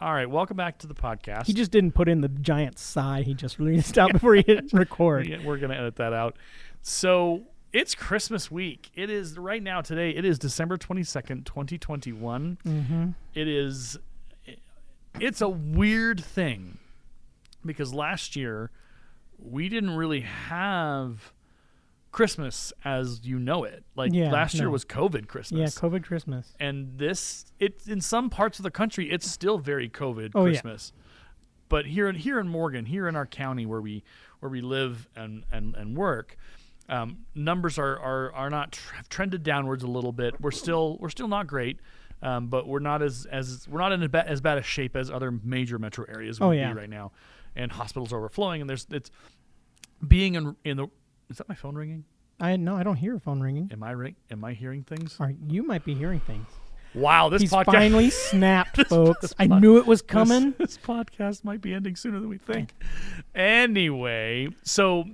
All right, welcome back to the podcast. He just didn't put in the giant sigh he just released out before he hit record. We're going to edit that out. So it's Christmas week. It is right now today. It is December 22nd, 2021. Mm-hmm. It's a weird thing because last year we didn't really have Christmas as you know it. Last year was COVID Christmas. Yeah, COVID Christmas. And it's in some parts of the country, it's still very COVID Christmas. Yeah. But here in Morgan, here in our county where we live and work, numbers are not have trended downwards a little bit. We're still not great, but we're not we're not in as bad a shape as other major metro areas would be right now. And hospitals are overflowing, and it's being in the. Is that my phone ringing? I don't hear a phone ringing. Am I hearing things? You might be hearing things. Wow, He's finally snapped, folks. I knew it was coming. This podcast might be ending sooner than we think. Anyway, so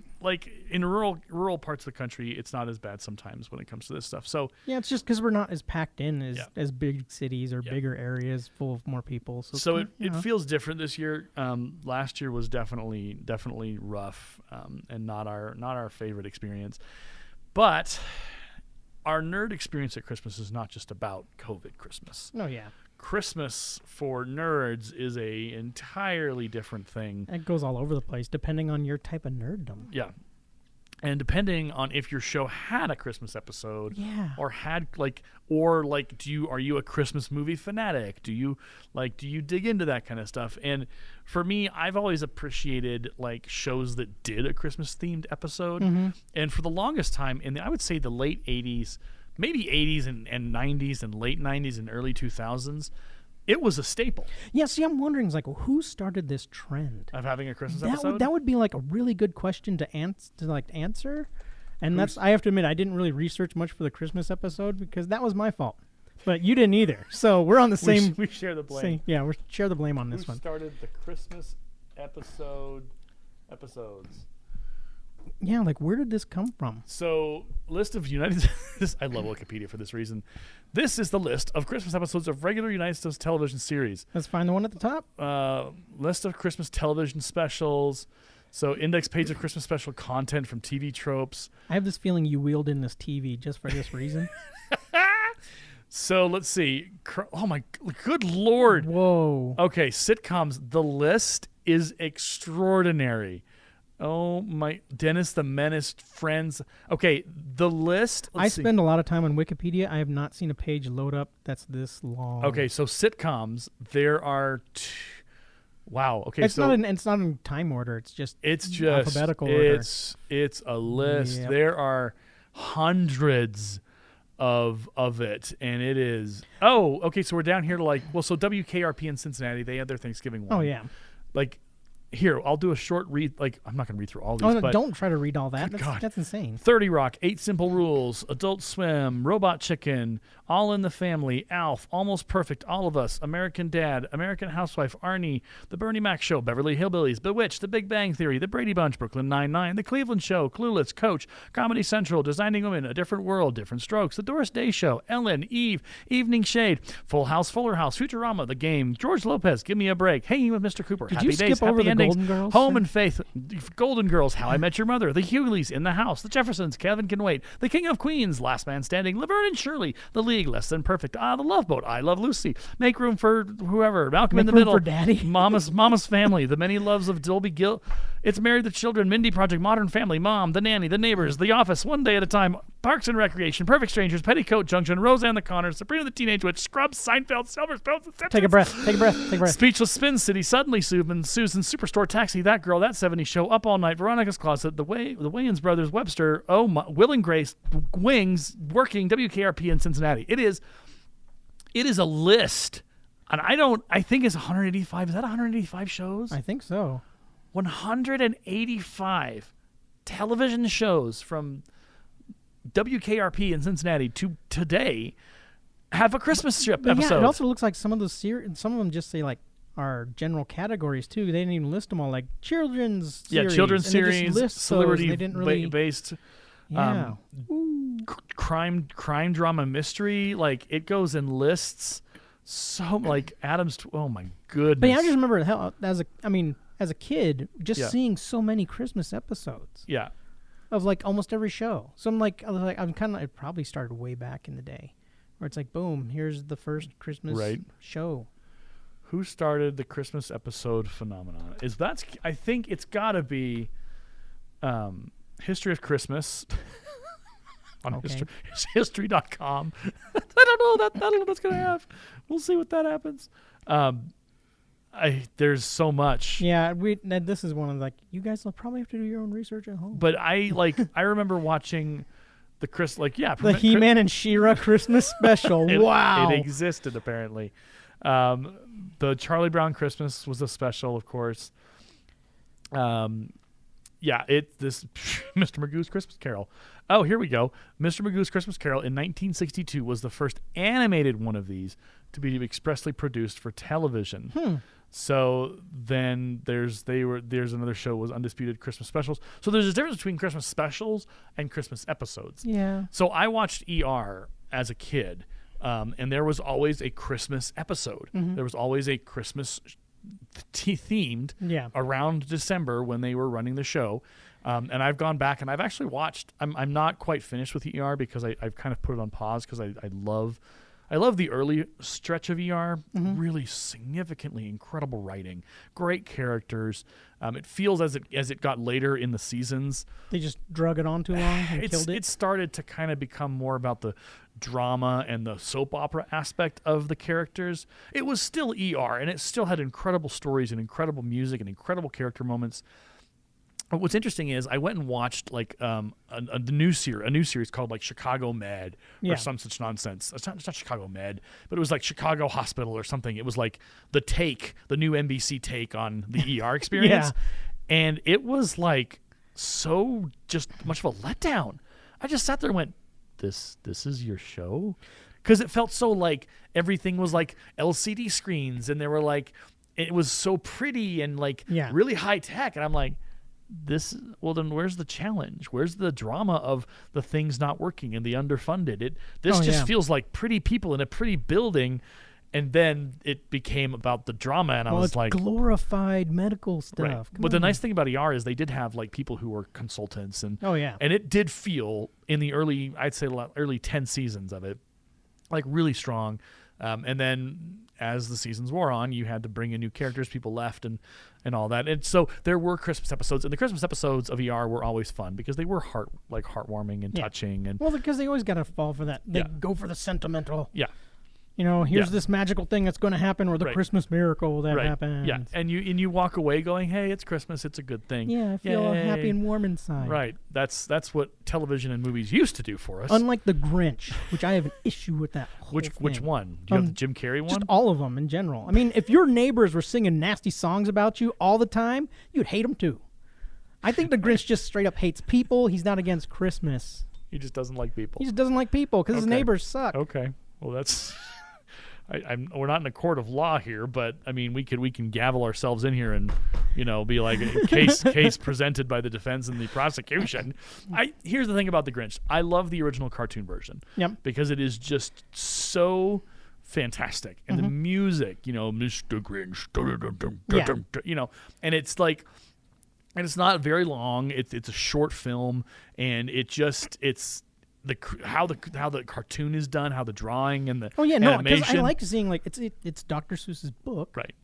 in rural parts of the country, it's not as bad sometimes when it comes to this stuff. So yeah, it's just because we're not as packed in as big cities or bigger areas full of more people. So it feels different this year. Last year was definitely rough and not our favorite experience. But our nerd experience at Christmas is not just about COVID Christmas. Oh yeah. Christmas for nerds is a entirely different thing. It goes all over the place depending on your type of nerddom. Yeah. And depending on if your show had a Christmas episode, or had are you a Christmas movie fanatic? Do you dig into that kind of stuff? And for me, I've always appreciated shows that did a Christmas themed episode. Mm-hmm. And for the longest time, I would say the late 80s, maybe 80s and 90s and late 90s and early 2000s, it was a staple. Yeah, see, I'm wondering, who started this trend of having a Christmas episode? That would be a really good question to answer. And I have to admit, I didn't really research much for the Christmas episode because that was my fault. But you didn't either. So we're on the same. We share the blame. We share the blame on this one. Who started the Christmas episodes? Yeah, where did this come from? So, list of United States. I love Wikipedia for this reason. This is the list of Christmas episodes of regular United States television series. Let's find the one at the top. List of Christmas television specials. So, index page of Christmas special content from TV tropes. I have this feeling you wheeled in this TV just for this reason. So, let's see. Oh, my good Lord. Whoa. Okay, sitcoms. The list is extraordinary. Oh, my. Dennis the Menace, Friends. Okay, the list. I spend a lot of time on Wikipedia. I have not seen a page load up that's this long. Okay, so sitcoms, there are wow. Okay, it's not in time order. It's just alphabetical order. It's a list. Yep. There are hundreds of it, and it is. Oh, okay, so we're down here to so WKRP in Cincinnati, they had their Thanksgiving one. Oh, yeah. Here, I'll do a short read. I'm not going to read through all these. Oh, no, don't try to read all that. That's insane. 30 Rock, 8 Simple Rules, Adult Swim, Robot Chicken, All in the Family, Alf, Almost Perfect, All of Us, American Dad, American Housewife, Arnie, The Bernie Mac Show, Beverly Hillbillies, Bewitched, The Big Bang Theory, The Brady Bunch, Brooklyn Nine-Nine, The Cleveland Show, Clueless, Coach, Comedy Central, Designing Women, A Different World, Different Strokes, The Doris Day Show, Ellen, Eve, Evening Shade, Full House, Fuller House, Futurama, The Game, George Lopez, Give Me a Break, Hanging with Mr. Cooper, Did Happy you skip Days, over Happy the Endings, Golden Girls? Home and Faith, Golden Girls, How I Met Your Mother, The Hughleys, In the House, The Jeffersons, Kevin Can Wait, The King of Queens, Last Man Standing, Laverne and Shirley, The League, Less Than Perfect, The Love Boat, I Love Lucy, Make Room for Whoever, Malcolm in the Middle, for Daddy. Mama's Family, The Many Loves of Dolby Gill, It's Married the Children, Mindy Project, Modern Family, Mom, The Nanny, The Neighbors, The Office, One Day at a Time, Parks and Recreation, Perfect Strangers, Petticoat Junction, Roseanne the Connors, Sabrina the Teenage Witch, Scrubs, Seinfeld, Silver Spoons, Take a breath. Speechless, Spin City, Suddenly Susan, Superstore, Taxi, That Girl, That 70s Show, Up All Night, Veronica's Closet, The Wayans Brothers, Webster, Will and Grace, Wings, Working, WKRP in Cincinnati. It is a list, and I think it's 185. Is that 185 shows? I think so. 185 television shows from WKRP in Cincinnati to today have a Christmas episode. Yeah, it also looks like some of those some of them just say are general categories too. They didn't even list them all, children's series. Yeah, children's series, celebrity they didn't really based. Yeah. Crime drama mystery. It goes in lists So like Adam's. Oh my goodness. But yeah, I just remember how as a kid, just seeing so many Christmas episodes. Yeah. Of like almost every show. So I'm kind of. It probably started way back in the day, where it's like, boom, here's the first Christmas show. Who started the Christmas episode phenomenon? I think it's got to be History of Christmas on history.com. I don't know what that's going to have. We'll see what that happens. There's so much. Yeah, this is one of you guys will probably have to do your own research at home. But I remember watching the He-Man and She-Ra Christmas special. Wow. It existed apparently. The Charlie Brown Christmas was a special, of course. Mr. Magoo's Christmas Carol. Oh, here we go. Mr. Magoo's Christmas Carol in 1962 was the first animated one of these to be expressly produced for television. So then there's another show was Undisputed Christmas Specials. So there's a difference between Christmas specials and Christmas episodes. Yeah. So I watched ER as a kid. And there was always a Christmas episode. Mm-hmm. There was always a Christmas themed around December when they were running the show. And I've gone back and I've actually watched. I'm not quite finished with ER because I've kind of put it on pause because I love the early stretch of ER. Mm-hmm. Really significantly incredible writing, great characters. It feels as it got later in the seasons, they just drug it on too long and killed it. It started to kind of become more about the drama and the soap opera aspect of the characters. It was still ER, and it still had incredible stories and incredible music and incredible character moments. But what's interesting is I went and watched a new series called like Chicago Med or some such nonsense. It's not Chicago Med, but it was like Chicago Hospital or something. It was like the new NBC take on the ER experience. And it was like so just much of a letdown. I just sat there and went, this is your show? Because it felt so like everything was like LCD screens and they were like, it was so pretty and like really high tech. And I'm like, then where's the challenge? Where's the drama of the things not working and the underfunded? This just feels like pretty people in a pretty building, and then it became about the drama, and I was like, glorified medical stuff. Right. But the nice thing about ER is they did have like people who were consultants, and and it did feel in the early 10 seasons of it like really strong. And then as the seasons wore on, you had to bring in new characters, people left and all that. And so there were Christmas episodes, and the Christmas episodes of ER were always fun because they were heartwarming and touching. And because they always got to fall for that. They go for the sentimental. Yeah. Here's this magical thing that's going to happen, or the Christmas miracle that happens. Yeah, and you walk away going, "Hey, it's Christmas. It's a good thing." Yeah, I feel happy and warm inside. Right. That's what television and movies used to do for us. Unlike the Grinch, which I have an issue with that. Which one? Do you have the Jim Carrey one? Just all of them in general. I mean, if your neighbors were singing nasty songs about you all the time, you'd hate them too. I think the Grinch just straight up hates people. He's not against Christmas. He just doesn't like people. He just doesn't like people because his neighbors suck. Okay. Well, that's. We're not in a court of law here, but I mean, we can gavel ourselves in here and, be like a case presented by the defense and the prosecution. Here's the thing about the Grinch. I love the original cartoon version. Yep. Because it is just so fantastic, and the music, Mr. Grinch, and it's like, and it's not very long. It's a short film, and it's. How the cartoon is done, how the drawing and the animation. Because I like seeing it's Dr. Seuss's book, right?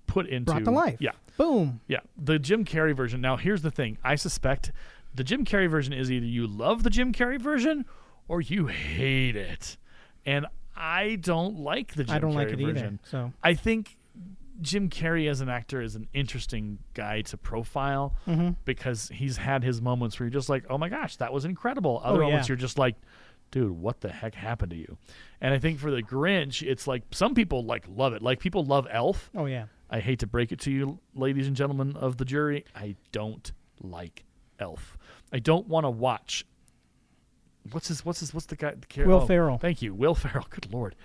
Brought to life. Yeah, boom. Yeah, the Jim Carrey version. Now here's the thing: I suspect the Jim Carrey version is either you love the Jim Carrey version or you hate it, and I don't like the Jim Carrey version. Either, so I think Jim Carrey as an actor is an interesting guy to profile because he's had his moments where you're just like, oh my gosh, that was incredible. Other moments you're just like, dude, what the heck happened to you? And I think for the Grinch, it's like some people love it. Like people love Elf. Oh yeah. I hate to break it to you, ladies and gentlemen of the jury, I don't like Elf. I don't want to watch. What's the guy? Will Ferrell. Thank you, Will Ferrell. Good Lord.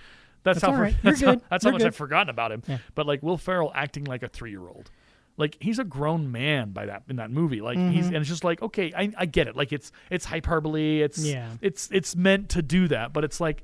That's how much I've forgotten about him. Yeah. But like Will Ferrell acting like a 3-year-old. Like he's a grown man in that movie. Like and it's just like, okay, I get it. Like it's hyperbole. It's meant to do that, but it's like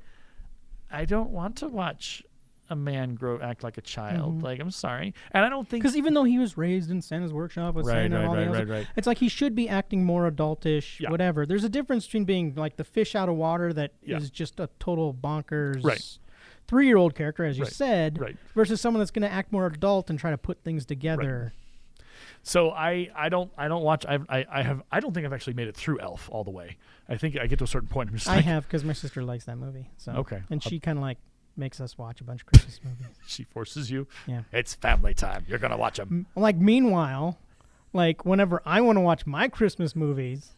I don't want to watch a man act like a child. Like, I'm sorry. And I don't think... Because even though he was raised in Santa's workshop with Santa and all the others, it's like he should be acting more adultish, whatever. There's a difference between being like the fish out of water that is just a total bonkers 3-year-old character, as you said, versus someone that's going to act more adult and try to put things together. So I don't watch. I don't think I've actually made it through Elf all the way. I think I get to a certain point. I'm just I have, because my sister likes that movie. So and she kind of like makes us watch a bunch of Christmas movies. She forces you. Yeah, it's family time. You're gonna watch them. Like meanwhile, like whenever I want to watch my Christmas movies,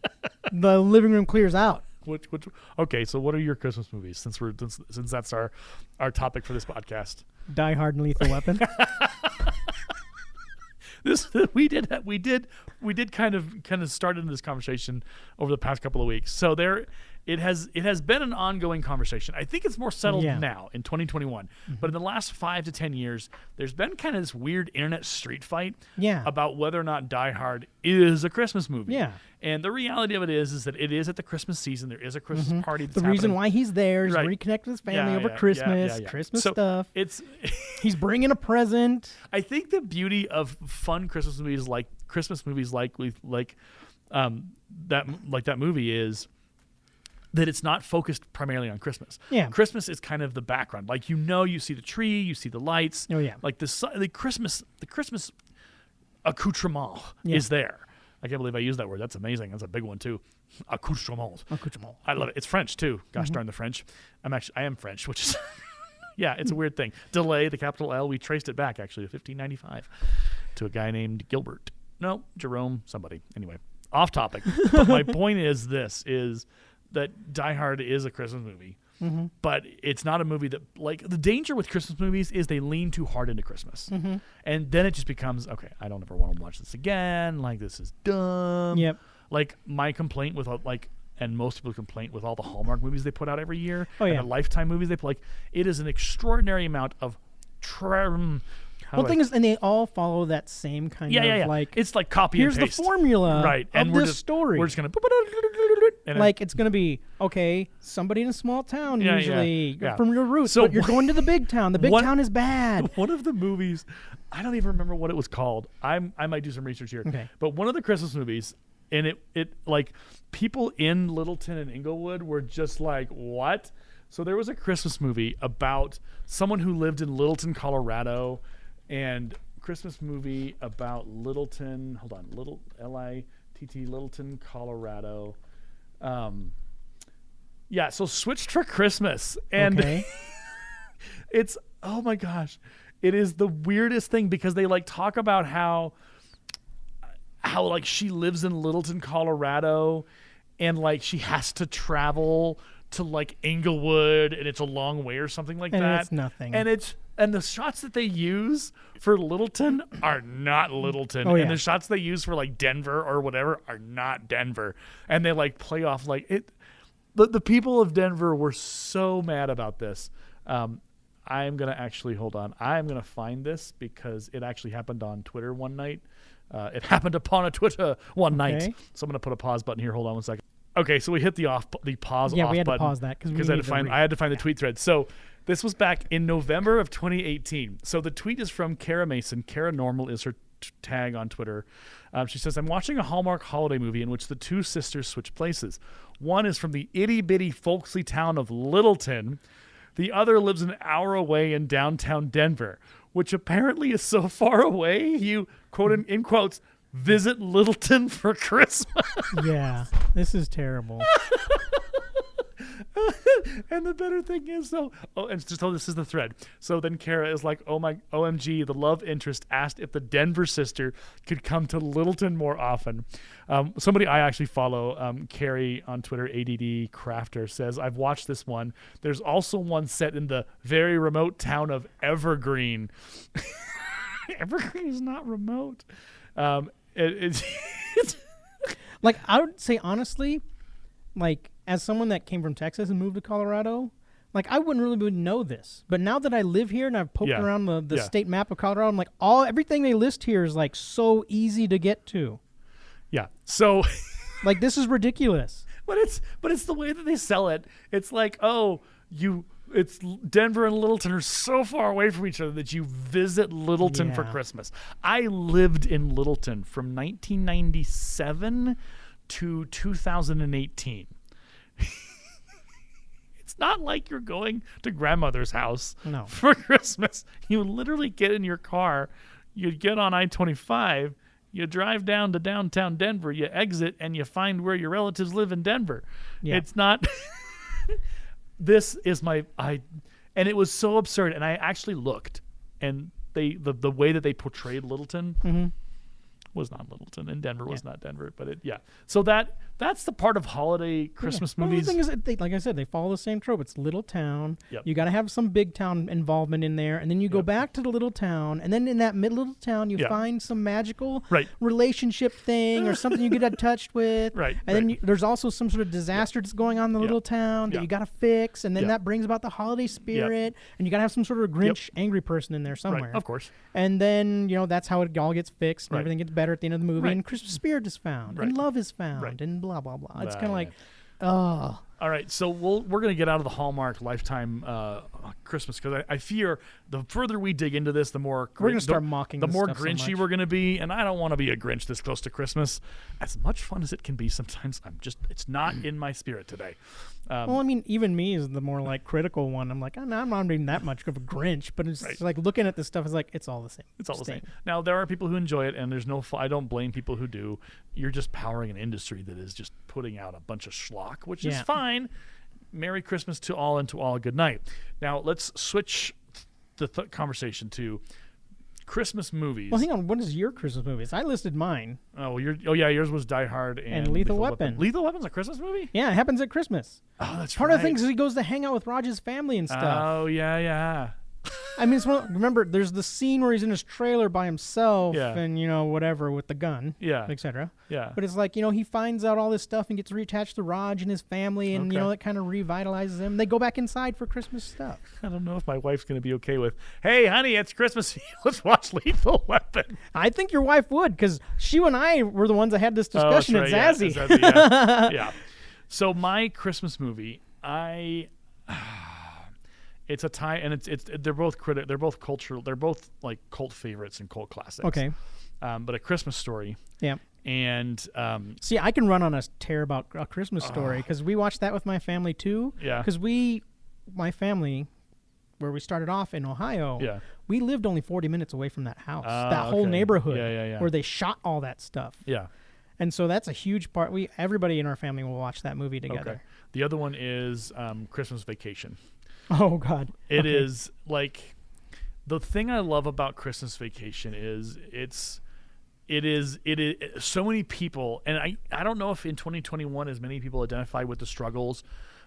the living room clears out. Okay, so what are your Christmas movies? Since that's our topic for this podcast. Die Hard and Lethal Weapon. We did kind of start into this conversation over the past couple of weeks. So it has been an ongoing conversation. I think it's more settled now in 2021. But in the last 5 to 10 years, there's been kind of this weird internet street fight about whether or not Die Hard is a Christmas movie. Yeah. And the reality of it is that it is at the Christmas season. There is a Christmas party that's The reason happening. why he's there is to reconnect with his family over Christmas, Christmas stuff. He's bringing a present. I think the beauty of fun Christmas movies like that movie is that it's not focused primarily on Christmas. Yeah. Christmas is kind of the background. Like, you see the tree, you see the lights. Oh yeah. Like the Christmas accoutrement is there. I can't believe I used that word. That's amazing. That's a big one too. Accoutrement. I love it. It's French too. Gosh darn the French. I am French, which is it's a weird thing. Delay, the capital L, we traced it back actually to 1595 to a guy named Gilbert. No, Jerome, somebody. Anyway, off topic. But my point is that Die Hard is a Christmas movie. But it's not a movie that, like, the danger with Christmas movies is they lean too hard into Christmas. And then it just becomes, okay, I don't ever want to watch this again. Like, this is dumb. Yep. Like, my complaint with, and most people's complaint with all the Hallmark movies they put out every year, and the Lifetime movies they put, like, it is an extraordinary amount of the thing is, and they all follow that same kind of like, it's like copy and paste. Here's the formula and of this story. We're just going to like, it's going to be, okay, somebody in a small town usually from your roots, but you're going to the big town. The big town is bad. One of the movies, I don't even remember what it was called. I might do some research here. Okay. But one of the Christmas movies, and it like, people in Littleton and Inglewood were just like, what? So there was a Christmas movie about someone who lived in Littleton, Colorado, and Christmas movie about Littleton. Hold on, L-I-T-T, Littleton, Colorado. So Switched for Christmas, and it's, oh my gosh, it is the weirdest thing because they like talk about how like she lives in Littleton, Colorado, and like she has to travel to like Inglewood, and it's a long way or something like that. And it's nothing. And the shots that they use for Littleton are not Littleton. And the shots they use for like Denver or whatever are not Denver. And they like play off like it. The people of Denver were so mad about this. I'm going to actually, hold on. I'm going to find this because it actually happened on Twitter one night. It happened upon a Twitter one night. So I'm going to put a pause button here. Hold on one second. Okay, so we hit the pause off button. Yeah, we had to pause that because I had to find the tweet thread. So this was back in November of 2018. So the tweet is from Kara Mason. Kara Normal is her tag on Twitter. She says, I'm watching a Hallmark holiday movie in which the two sisters switch places. One is from the itty-bitty folksy town of Littleton. The other lives an hour away in downtown Denver, which apparently is so far away you, quote in quotes, visit Littleton for Christmas. Yeah, this is terrible. And the better thing is, this is the thread. So then Kara is like, oh my, OMG, the love interest asked if the Denver sister could come to Littleton more often. Somebody I actually follow, Carrie on Twitter, ADD Crafter, says, I've watched this one. There's also one set in the very remote town of Evergreen. Evergreen is not remote. It's like, I would say honestly, like, as someone that came from Texas and moved to Colorado, like, I wouldn't really know this. But now that I live here and I've poked around the state map of Colorado, I'm like, everything they list here is like so easy to get to. Yeah. So like, this is ridiculous. But it's the way that they sell it. It's like, oh, you It's Denver and Littleton are so far away from each other that you visit Littleton for Christmas. I lived in Littleton from 1997 to 2018. It's not like you're going to grandmother's house for Christmas. You literally get in your car, you get on I-25, you drive down to downtown Denver, you exit, and you find where your relatives live in Denver. Yeah. It's not... This is and it was so absurd. And I actually looked, and the way that they portrayed Littleton was not Littleton, and Denver was not Denver. But so that's the part of holiday Christmas movies. Well, the thing is, like I said, they follow the same trope. It's little town. Yep. You got to have some big town involvement in there, and then you go back to the little town, and then in that little town, you find some magical relationship thing or something you get touched with. Right. And then there's also some sort of disaster that's going on in the little town that you got to fix, and then that brings about the holiday spirit, and you got to have some sort of Grinch angry person in there somewhere. Right. Of course. And then that's how it all gets fixed, and everything gets better at the end of the movie, and Christmas spirit is found, and love is found, and blah blah blah. It's kind of like, oh. All right, so we're going to get out of the Hallmark Lifetime Christmas, because I fear the further we dig into this, the more we're going to start mocking. The more Grinchy we're going to be, and I don't want to be a Grinch this close to Christmas. As much fun as it can be, sometimes it's not in my spirit today. Well, I mean, even me is the more like critical one. I'm like, I'm not being that much of a Grinch, but it's like looking at this stuff is like it's all the same. It's all the same. Now there are people who enjoy it, and there's I don't blame people who do. You're just powering an industry that is just putting out a bunch of schlock, which is fine. Merry Christmas to all, and to all a good night. Now let's switch the conversation to Christmas movies. Well, hang on. What is your Christmas movies? I listed mine. Oh, yours was Die Hard and Lethal Weapon. Lethal Weapon's a Christmas movie? Yeah, it happens at Christmas. Oh, that's part of the thing is he goes to hang out with Roger's family and stuff. Oh, yeah. I mean, remember, there's the scene where he's in his trailer by himself and, whatever, with the gun, etc. Yeah. But it's like, he finds out all this stuff and gets reattached to Raj and his family, and, it kind of revitalizes him. They go back inside for Christmas stuff. I don't know if my wife's going to be okay with, hey, honey, it's Christmas. Let's watch Lethal Weapon. I think your wife would, because she and I were the ones that had this discussion at Zazie. Yeah. So my Christmas movie, it's a tie, and they're both they're both cultural. They're both like cult favorites and cult classics. Okay, but A Christmas Story. Yeah. And see, I can run on a tear about A Christmas Story because we watched that with my family too. Yeah. Because my family, where we started off in Ohio, we lived only 40 minutes away from that house, that whole neighborhood, where they shot all that stuff. Yeah. And so that's a huge part. Everybody in our family will watch that movie together. Okay. The other one is Christmas Vacation. Oh God! It is like the thing I love about Christmas Vacation is it is so many people, and I don't know if in 2021 as many people identify with the struggles,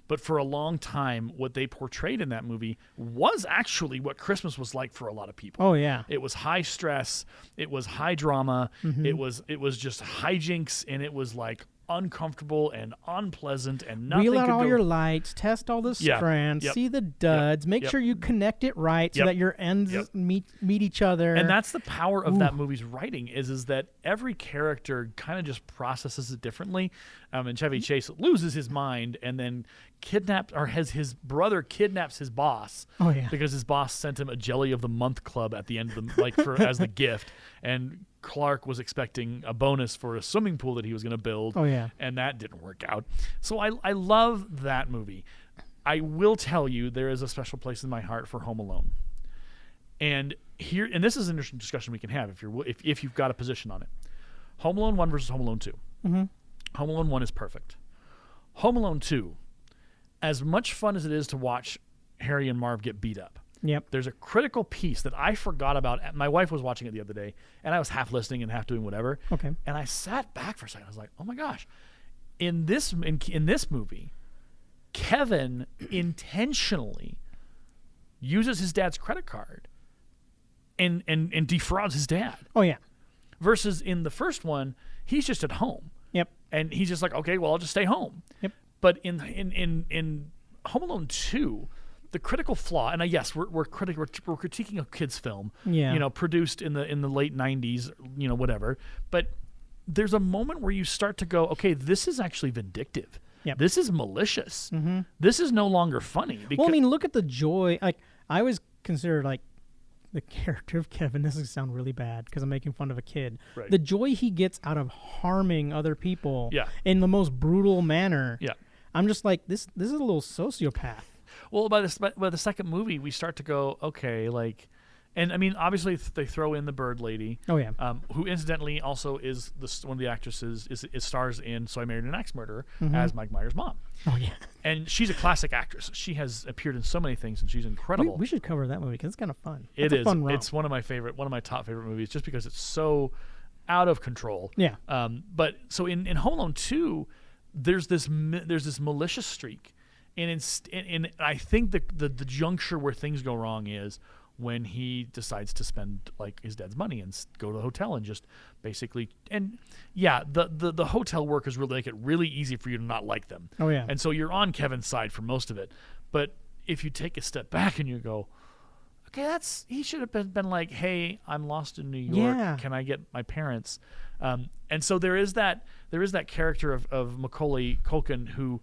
but for a long time what they portrayed in that movie was actually what Christmas was like for a lot of people. Oh yeah. It was high stress, it was high drama, it was just hijinks, and it was like uncomfortable and unpleasant, and nothing. Wheel out all your lights, test all the strands, see the duds, make sure you connect it right so that your ends meet each other. And that's the power of that movie's writing is that every character kind of just processes it differently. And Chevy Chase loses his mind and then his brother kidnaps his boss. Oh yeah. Because his boss sent him a Jelly of the Month club at the end of the as the gift, and Clark was expecting a bonus for a swimming pool that he was going to build. Oh yeah. And that didn't work out. So I love that movie. I will tell you there is a special place in my heart for Home Alone. And this is an interesting discussion we can have if you've got a position on it. Home Alone 1 versus Home Alone 2. Mm-hmm. Home Alone 1 is perfect. Home Alone 2, as much fun as it is to watch Harry and Marv get beat up, there's a critical piece that I forgot about. My wife was watching it the other day, and I was half listening and half doing whatever. Okay. And I sat back for a second. I was like, oh my gosh. In this movie, Kevin intentionally uses his dad's credit card and defrauds his dad. Oh yeah. Versus in the first one, he's just at home. Yep. And he's just like, okay, well, I'll just stay home. Yep. But in Home Alone 2, the critical flaw, and yes, we're critiquing a kids film, produced in the late 90s, whatever. But there's a moment where you start to go, okay, this is actually vindictive. Yep. This is malicious. This is no longer funny. Well, I mean, look at the joy. Like, I always consider, like, the character of Kevin, this is sound really bad because I'm making fun of a kid. Right. The joy he gets out of harming other people Yeah. in the most brutal manner. Yeah. I'm just like, this is a little sociopath. Well, by the second movie, we start to go, okay, like, and I mean, obviously they throw in the bird lady. Oh, yeah. Who incidentally also is one of the actresses is stars in So I Married an Axe Murderer as Mike Myers' mom. Oh, yeah. And she's a classic actress. She has appeared in so many things, and she's incredible. We should cover that movie because it's kind of fun. It is. Fun romp. It's one of my top favorite movies, just because it's so out of control. Yeah. But so in Home Alone 2, there's this malicious streak, and I think the juncture where things go wrong is when he decides to spend like his dad's money and go to the hotel and just basically, and yeah, the hotel workers really make it really easy for you to not like them. Oh, yeah. And so you're on Kevin's side for most of it. But if you take a step back and you go, okay, he should have been like, hey, I'm lost in New York. Yeah. Can I get my parents? And so there is that character of Macaulay Culkin who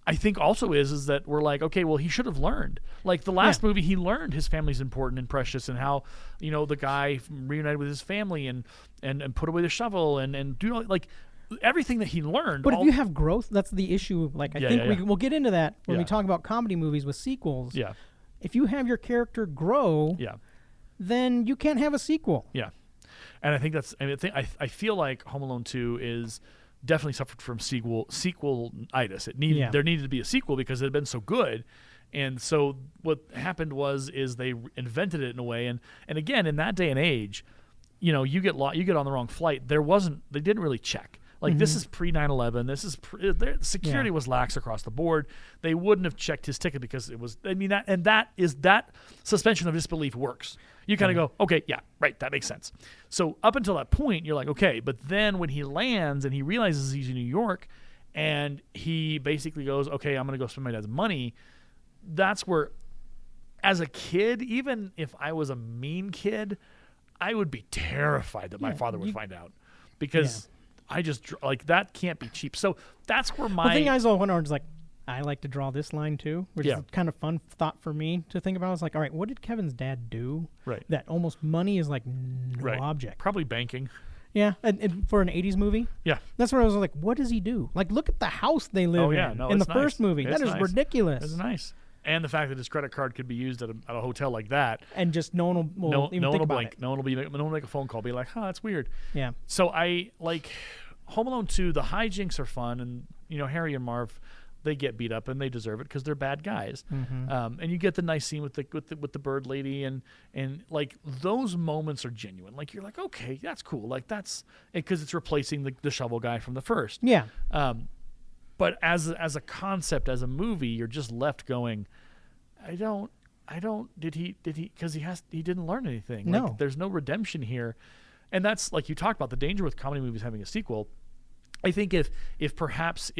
I think also is that we're like, okay, well, he should have learned. Like the last movie, he learned his family's important and precious, and how, you know, the guy reunited with his family and put away the shovel and do like everything that he learned. But if you have growth, that's the issue. Like, I think we'll get into that when we talk about comedy movies with sequels. Yeah. If you have your character grow, then you can't have a sequel. Yeah. And I think I feel like Home Alone 2 is definitely suffered from sequel-itis. There needed to be a sequel because it had been so good. And so what happened is they invented it in a way, and again, in that day and age, you know, you get on the wrong flight. They didn't really check. Like, this is pre 9/11. This is security was lax across the board. They wouldn't have checked his ticket because it was. I mean, that suspension of disbelief works. You kind of go, okay, yeah, right, that makes sense. So up until that point, you're like, okay, but then when he lands and he realizes he's in New York, and he basically goes, okay, I'm gonna go spend my dad's money. That's where, as a kid, even if I was a mean kid, I would be terrified that my father would find out, because I just like that can't be cheap. So that's where the thing I went on is like, I like to draw this line too, which is kind of fun thought for me to think about. I was like, all right, what did Kevin's dad do? Right. That almost money is like no object. Probably banking. Yeah, and for an 80s movie? Yeah. That's where I was like, what does he do? Like, look at the house they live in the first movie. That is ridiculous. It's nice. And the fact that his credit card could be used at a hotel like that. And just no one will even think about it. No one will make a phone call, be like, that's weird. Yeah. So I like Home Alone 2, the hijinks are fun, and, you know, Harry and Marv, they get beat up and they deserve it because they're bad guys. And you get the nice scene with the bird lady, and like those moments are genuine. Like, you're like, okay, that's cool. Like, that's because it's replacing the shovel guy from the first. Yeah. But as a concept, as a movie, you're just left going, did he because he didn't learn anything. No. Like, there's no redemption here. And that's, like you talked about, the danger with comedy movies having a sequel. I think if perhaps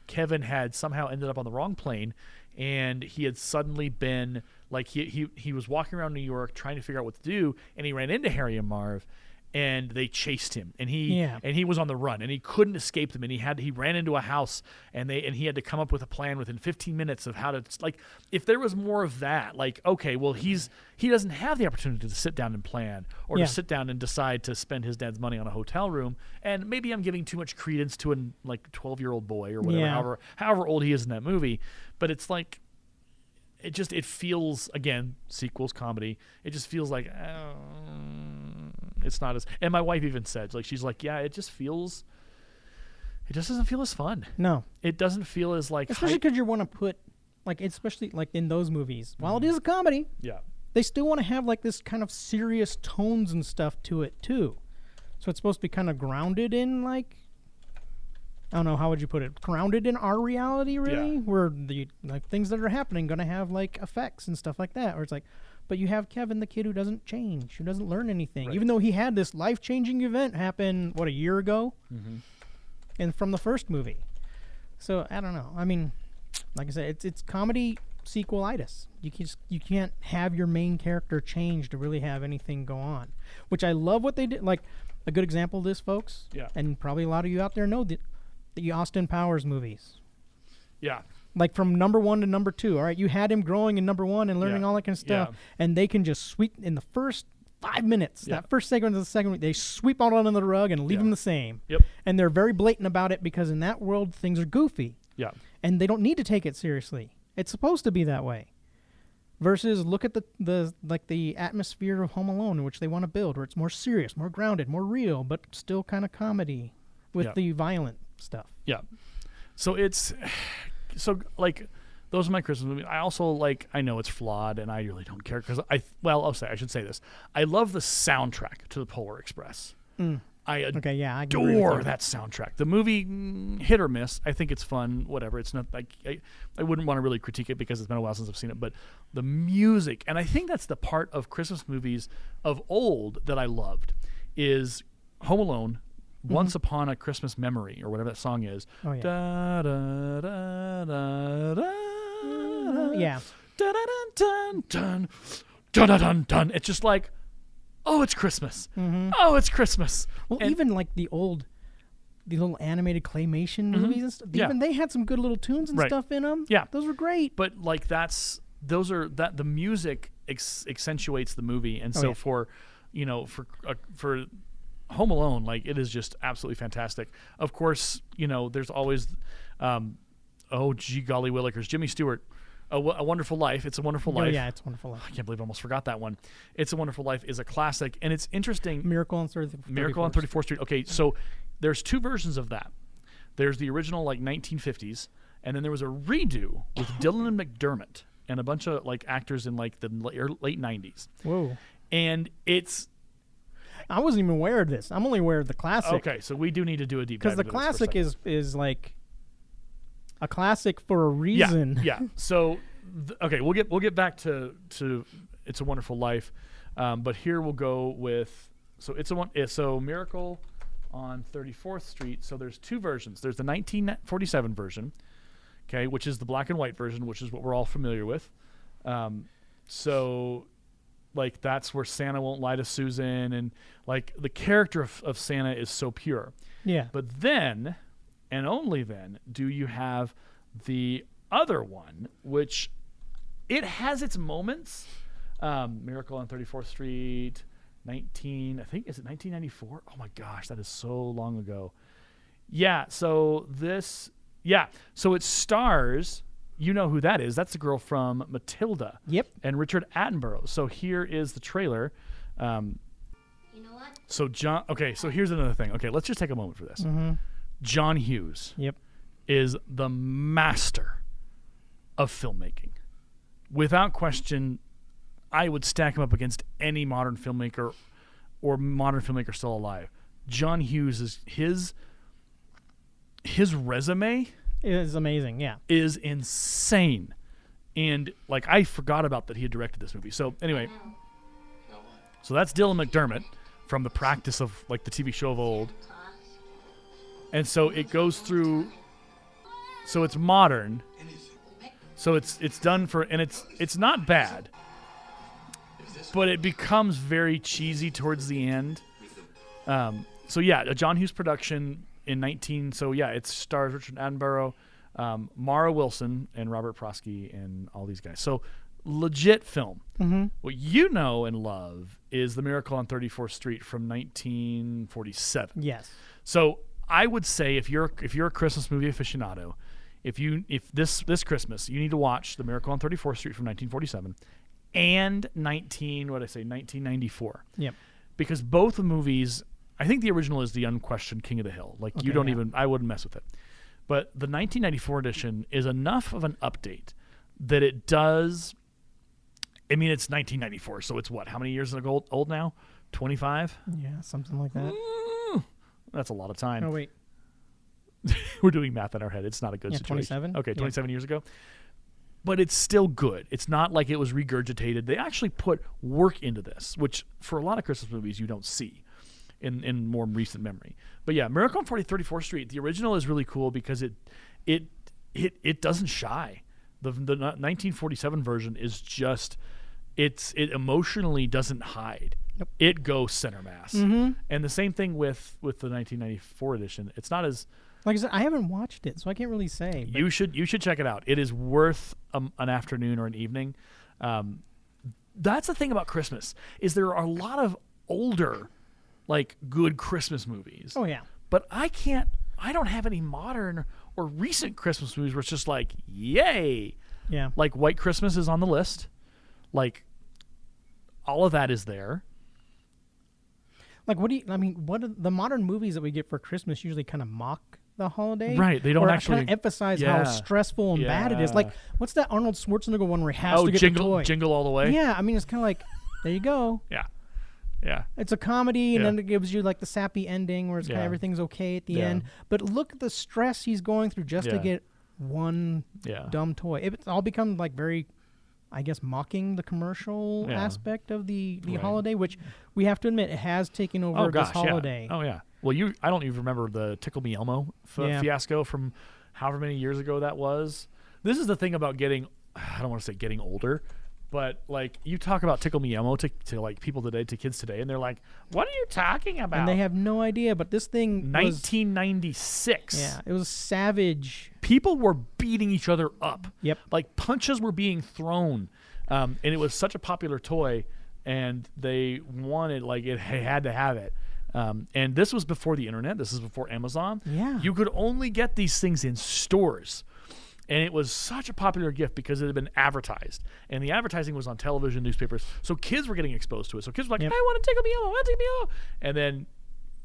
Kevin had somehow ended up on the wrong plane, and he had suddenly been like he was walking around New York trying to figure out what to do, and he ran into Harry and Marv, and they chased him, and he was on the run, and he couldn't escape them, and he ran into a house, and he had to come up with a plan within 15 minutes of how to, like, if there was more of that, like, okay, well, he doesn't have the opportunity to sit down and plan, or to sit down and decide to spend his dad's money on a hotel room. And maybe I'm giving too much credence to a 12-year-old boy or whatever, however old he is in that movie, but it's like, it feels, again, sequels, comedy, it just feels like, it's not as, and my wife even said, like, she's like, yeah, it just doesn't feel as fun. No. It doesn't feel as like, especially because you want to put, like, especially like in those movies, while it is a comedy, they still want to have like this kind of serious tones and stuff to it too. So it's supposed to be kind of grounded in, like, I don't know, how would you put it? Grounded in our reality, really? Where the like things that are happening going to have like effects and stuff like that. Where it's like, but you have Kevin, the kid who doesn't change, who doesn't learn anything, even though he had this life-changing event happen, a year ago? And from the first movie. So I don't know. I mean, like I said, it's comedy sequelitis. You can't have your main character change to really have anything go on. Which I love what they did. Like, a good example of this, folks, and probably a lot of you out there know the Austin Powers movies. Yeah. Like from number 1 to number 2. All right, you had him growing in number 1 and learning all that kind of stuff, and they can just sweep in the first 5 minutes. That first segment of the second week, they sweep all under the rug and leave them the same. Yep. And they're very blatant about it because in that world things are goofy. Yeah. And they don't need to take it seriously. It's supposed to be that way. Versus look at the atmosphere of Home Alone, which they want to build, where it's more serious, more grounded, more real, but still kind of comedy with the violent stuff. Yeah. So those are my Christmas movies. I also I know it's flawed, and I really don't care because I should say this. I love the soundtrack to the Polar Express. I adore that soundtrack. The movie, hit or miss. I think it's fun, whatever. It's not like I wouldn't want to really critique it because it's been a while since I've seen it, but the music, and I think that's the part of Christmas movies of old that I loved, is Home Alone, Once Upon a Christmas Memory, or whatever that song is. Oh, yeah. Da, da, da, da, da, yeah. Da, da, dun, dun, dun, dun, dun, dun. It's just like, oh, it's Christmas. Oh, it's Christmas. Well, even like the little animated claymation movies and stuff, even they had some good little tunes and stuff in them. Yeah. Those were great. But the music accentuates the movie. And so for Home Alone, it is just absolutely fantastic. Of course, there's always, gee golly willikers, Jimmy Stewart. A Wonderful Life. It's a Wonderful Life. Oh, yeah, It's a Wonderful Life. I can't believe I almost forgot that one. It's a Wonderful Life is a classic, and it's interesting. Miracle on 34th Street. Okay, so there's two versions of that. There's the original 1950s, and then there was a redo with Dylan and McDermott and a bunch of actors in the late 90s. Whoa. And I wasn't even aware of this. I'm only aware of the classic. Okay, so we do need to do a deep dive. Because the classic is like a classic for a reason. Yeah. So, we'll get back to It's a Wonderful Life, but here we'll go with so Miracle on 34th Street. So there's two versions. There's the 1947 version, okay, which is the black and white version, which is what we're all familiar with. So that's where Santa won't lie to Susan, and the character of Santa is so pure. Yeah. But then, and only then, do you have the other one, which it has its moments. Miracle on 34th Street, is it 1994? Oh my gosh, that is so long ago. Yeah, so it stars, you know who that is. That's the girl from Matilda. Yep. And Richard Attenborough. So here is the trailer. You know what? So here's another thing. Okay, let's just take a moment for this. Mm-hmm. John Hughes is the master of filmmaking. Without question, I would stack him up against any modern filmmaker or modern filmmaker still alive. John Hughes is his resume is amazing, is insane. And I forgot about that he had directed this movie. So anyway, so that's Dylan McDermott from The Practice of the TV show of old. And so it goes through, so it's modern. So it's done for, and it's not bad, but it becomes very cheesy towards the end. So a John Hughes production in it stars Richard Attenborough, Mara Wilson, and Robert Prosky, and all these guys. So legit film. Mm-hmm. What you know and love is The Miracle on 34th Street from 1947. Yes. So I would say if you're a Christmas movie aficionado, if this Christmas you need to watch The Miracle on 34th Street from 1947 and 1994. Yep. Because both the movies, I think the original is the unquestioned King of the Hill. I wouldn't mess with it. But the 1994 edition is enough of an update that it does. I mean, it's 1994, so it's what? How many years old now? 25? Yeah, something like that. That's a lot of time. Oh, wait. We're doing math in our head. It's not a good situation. 27? Okay, 27 years ago. But it's still good. It's not like it was regurgitated. They actually put work into this, which for a lot of Christmas movies you don't see in more recent memory. But yeah, Miracle on 34th Street, the original is really cool because it doesn't shy. The 1947 version is just it emotionally doesn't hide. Nope. It goes center mass. Mm-hmm. And the same thing with the 1994 edition. It's not as Like I said, I haven't watched it, so I can't really say. You should check it out. It is worth an afternoon or an evening. That's the thing about Christmas is there are a lot of older, like good Christmas movies. Oh yeah. But I don't have any modern or recent Christmas movies where it's just like, yay. Yeah. Like White Christmas is on the list. Like all of that is there. Like what are the modern movies that we get for Christmas usually kind of mock the holiday? Right. They don't actually kind of emphasize how stressful and bad it is. Like what's that Arnold Schwarzenegger one where he has to get the toy? Jingle All the Way? Yeah, I mean it's kind of like there you go. Yeah. Yeah. It's a comedy, and then it gives you like the sappy ending where it's kind of everything's okay at the end. But look at the stress he's going through just to get one dumb toy. It's all become like very, I guess, mocking the commercial aspect of the holiday, which we have to admit it has taken over this holiday. Yeah. Oh yeah. Well, I don't even remember the Tickle Me Elmo fiasco from however many years ago that was. This is the thing about getting, I don't want to say getting older, but like you talk about Tickle Me Elmo to like people today, to kids today, and they're like, "What are you talking about?" And they have no idea. But this thing, 1996. Yeah, it was savage. People were beating each other up. Yep. Like punches were being thrown, and it was such a popular toy, and they wanted they had to have it. And this was before the internet. This is before Amazon. Yeah. You could only get these things in stores. And it was such a popular gift because it had been advertised. And the advertising was on television, newspapers. So kids were getting exposed to it. So kids were like, I want to Tickle Me Elmo, I want to Tickle Me Elmo. And then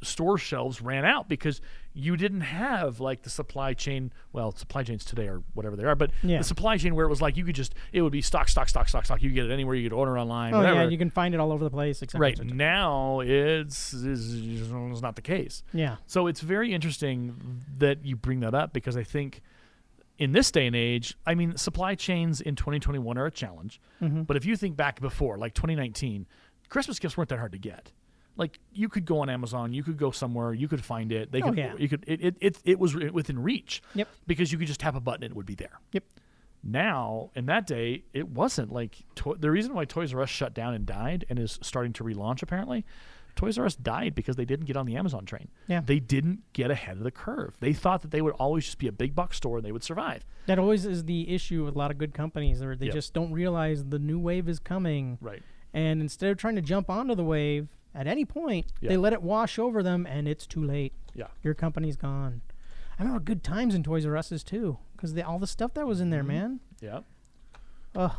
store shelves ran out because you didn't have like the supply chain. Well, supply chains today are whatever they are. But the supply chain where it was like you could just, it would be stock. You could get it anywhere. You could order online, whatever. Yeah, you can find it all over the place. Right. Now it's not the case. Yeah. So it's very interesting that you bring that up because I think in this day and age, I mean, supply chains in 2021 are a challenge. Mm-hmm. But if you think back before, like 2019, Christmas gifts weren't that hard to get. Like you could go on Amazon, you could go somewhere, you could find it. It was within reach. Yep. Because you could just tap a button and it would be there. Yep. Now, in that day, it wasn't like the reason why Toys R Us shut down and died and is starting to relaunch apparently. Toys R Us died because they didn't get on the Amazon train. Yeah. They didn't get ahead of the curve. They thought that they would always just be a big box store and they would survive. That always is the issue with a lot of good companies, where they just don't realize the new wave is coming. Right. And instead of trying to jump onto the wave at any point, they let it wash over them, and it's too late. Yeah. Your company's gone. I remember good times in Toys R Us's too, because all the stuff that was in there, man. Yeah. Ugh.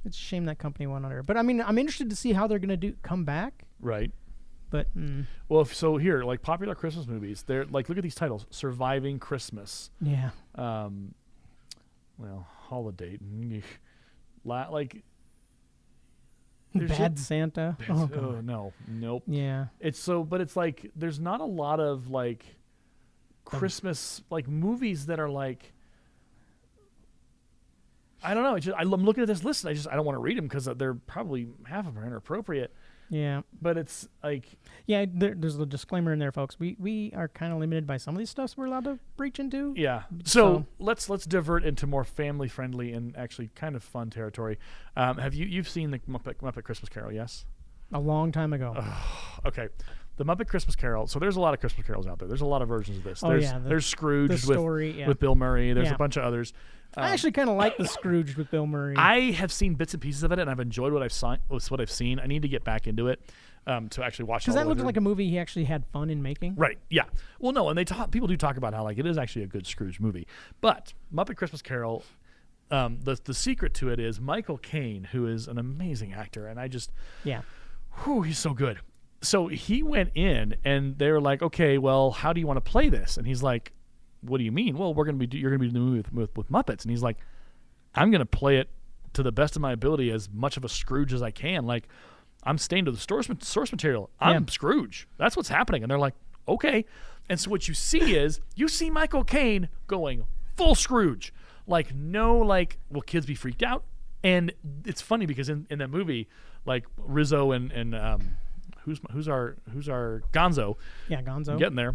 It's a shame that company went under. But I mean, I'm interested to see how they're going to come back. Right. But well, so here, like popular Christmas movies, they're like, look at these titles: Surviving Christmas. Yeah. Well, Holiday. Like. Bad Santa. Oh no, nope. Yeah. It's so, but it's like there's not a lot of like Christmas like movies that are like. I don't know. I'm looking at this list. I don't want to read them because they're probably half of them are inappropriate. Yeah, but it's like there's a disclaimer in there, folks. We are kind of limited by some of these stuffs we're allowed to reach into. Yeah. So let's divert into more family friendly and actually kind of fun territory. Have you've seen the Muppet Christmas Carol? Yes. A long time ago. Okay. The Muppet Christmas Carol. So there's a lot of Christmas carols out there. There's a lot of versions of this. There's Scrooge with Bill Murray. There's a bunch of others. I actually kind of like the Scrooge with Bill Murray. I have seen bits and pieces of it, and I've enjoyed what I've seen. I need to get back into it to actually watch it. Because that looked like a movie he actually had fun in making. Right, yeah. Well, no, and people do talk about how like it is actually a good Scrooge movie. But Muppet Christmas Carol, the secret to it is Michael Caine, who is an amazing actor, and he's so good. So he went in, and they were like, okay, well, how do you want to play this? And he's like, what do you mean? Well, you're going to be doing the movie with Muppets. And he's like, I'm going to play it to the best of my ability, as much of a Scrooge as I can. Like, I'm staying to the source material. I'm Scrooge. That's what's happening. And they're like, okay. And so what you see Michael Caine going full Scrooge. Like, will kids be freaked out? And it's funny because in that movie, like Rizzo and who's our Gonzo? Yeah, Gonzo. I'm getting there.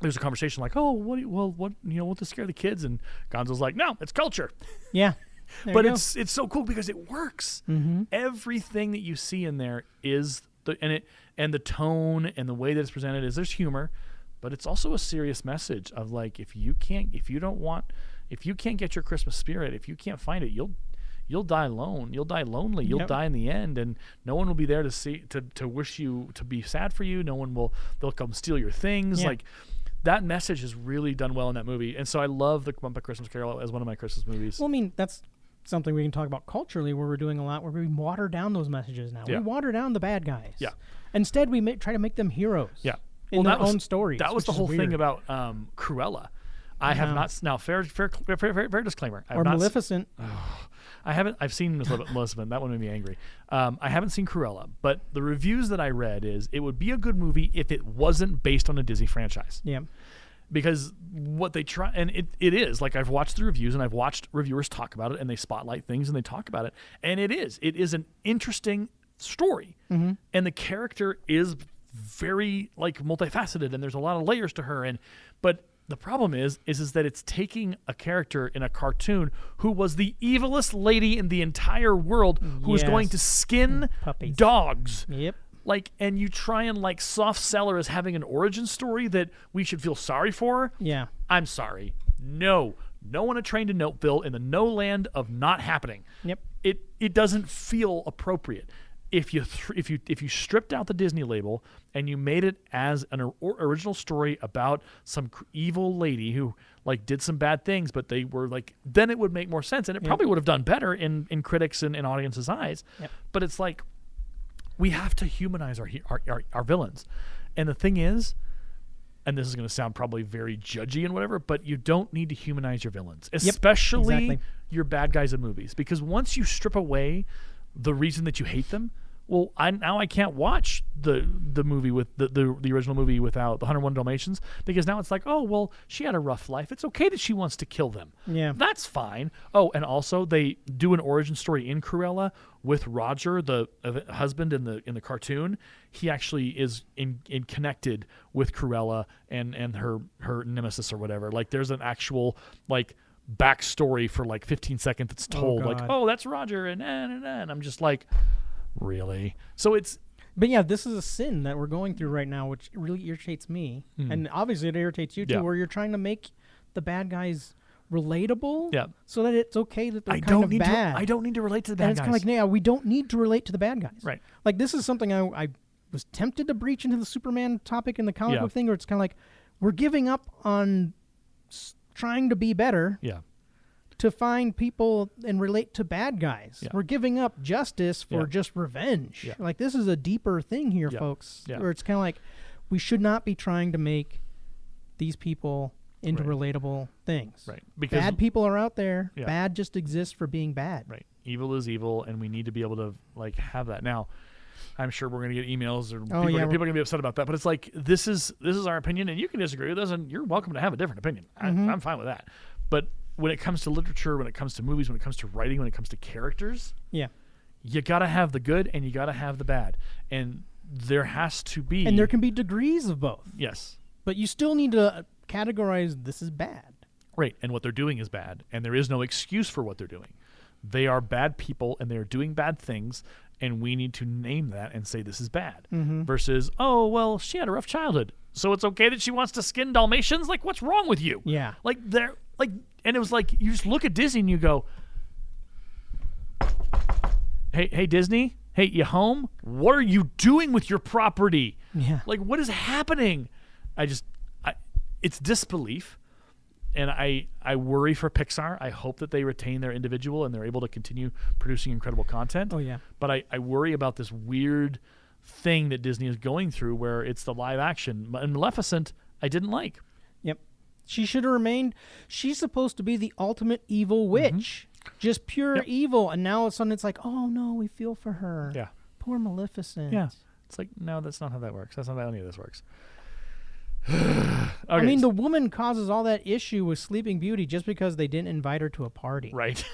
There's a conversation like, oh, what to scare the kids? And Gonzo's like, no, it's culture. Yeah. But it's so cool because it works. Mm-hmm. Everything that you see in there is the tone and the way that it's presented is there's humor, but it's also a serious message of like, if you can't get your Christmas spirit, if you can't find it, you'll die alone. You'll die lonely. You'll die in the end, and no one will be there to wish you, to be sad for you. No one will. They'll come steal your things. Like, that message is really done well in that movie, and so I love The Muppet Christmas Carol as one of my Christmas movies. Well, I mean, that's something we can talk about culturally, where we're doing a lot, where we water down those messages now. We water down the bad guys. Yeah. Instead, we try to make them heroes. Yeah. In their own stories. That was the whole thing about Cruella. I have not. Now, fair disclaimer. Or Maleficent. I haven't. I've seen Maleficent. That one made me angry. I haven't seen Cruella, but the reviews that I read is it would be a good movie if it wasn't based on a Disney franchise. Yeah. Because what they try, and it is, like, I've watched the reviews and I've watched reviewers talk about it, and they spotlight things and they talk about it, and it is an interesting story, and the character is very, like, multifaceted, and there's a lot of layers to her, but the problem is that it's taking a character in a cartoon who was the evilest lady in the entire world, who was going to skin puppies, dogs. Yep. Like, and you try and, like, soft sell her as having an origin story that we should feel sorry for. Yeah. I'm sorry. No one a train to Noteville in the no land of not happening. Yep. It doesn't feel appropriate. If you stripped out the Disney label and you made it as an original story about some evil lady who, like, did some bad things, but they were like, then it would make more sense, and it probably would have done better in critics and audiences' eyes. Yep. But it's like, we have to humanize our villains, and the thing is, and this is going to sound probably very judgy and whatever, but you don't need to humanize your villains, especially your bad guys in movies, because once you strip away the reason that you hate them, well, I can't watch the movie with the original movie without the 101 Dalmatians, because now it's like, oh, well, she had a rough life. It's okay that she wants to kill them. Yeah. That's fine. Oh, and also they do an origin story in Cruella with Roger, the husband in the cartoon. He actually is in connected with Cruella and her nemesis or whatever. Like, there's an actual, like, backstory for like 15 seconds that's told, like, oh, that's Roger, and I'm just like, really? So but yeah, this is a sin that we're going through right now, which really irritates me, and obviously it irritates you too, where you're trying to make the bad guys relatable, so that it's okay that they're kind of bad. I don't need to relate to the bad guys. It's kind of like, we don't need to relate to the bad guys. Right. Like, this is something I was tempted to breach into the Superman topic in the comic book thing, where it's kind of like, we're giving up on trying to be better to find people and relate to bad guys. We're giving up justice for just revenge. Like, this is a deeper thing here, folks, where it's kind of like, we should not be trying to make these people into relatable things. Right. Because bad people are out there. Bad just exists for being bad. Right. Evil is evil, and we need to be able to, like, have that. Now, I'm sure we're going to get emails, or people are going to be upset about that, but it's like, this is our opinion, and you can disagree with us, and you're welcome to have a different opinion. I'm fine with that. But when it comes to literature, when it comes to movies, when it comes to writing, when it comes to characters, you got to have the good and you got to have the bad. And there has to be... And there can be degrees of both. Yes. But you still need to categorize, this is bad. Right. And what they're doing is bad. And there is no excuse for what they're doing. They are bad people, and they're doing bad things, and we need to name that and say this is bad. Versus, oh, well, she had a rough childhood, so it's okay that she wants to skin Dalmatians? Like, what's wrong with you? Yeah. Like, they're... Like, and it was like, you just look at Disney and you go, hey Disney, hey, you home? What are you doing with your property? Yeah. Like, what is happening? It's disbelief, and I worry for Pixar. I hope that they retain their individual and they're able to continue producing incredible content. Oh, yeah. But I worry about this weird thing that Disney is going through, where it's the live action. And Maleficent, I didn't like. Yep. She should have remained. She's supposed to be the ultimate evil witch, just pure evil. And now all of a sudden it's like, oh no, we feel for her. Yeah. Poor Maleficent. Yeah. It's like, no, that's not how that works. That's not how any of this works. Okay. I mean, the woman causes all that issue with Sleeping Beauty just because they didn't invite her to a party. Right.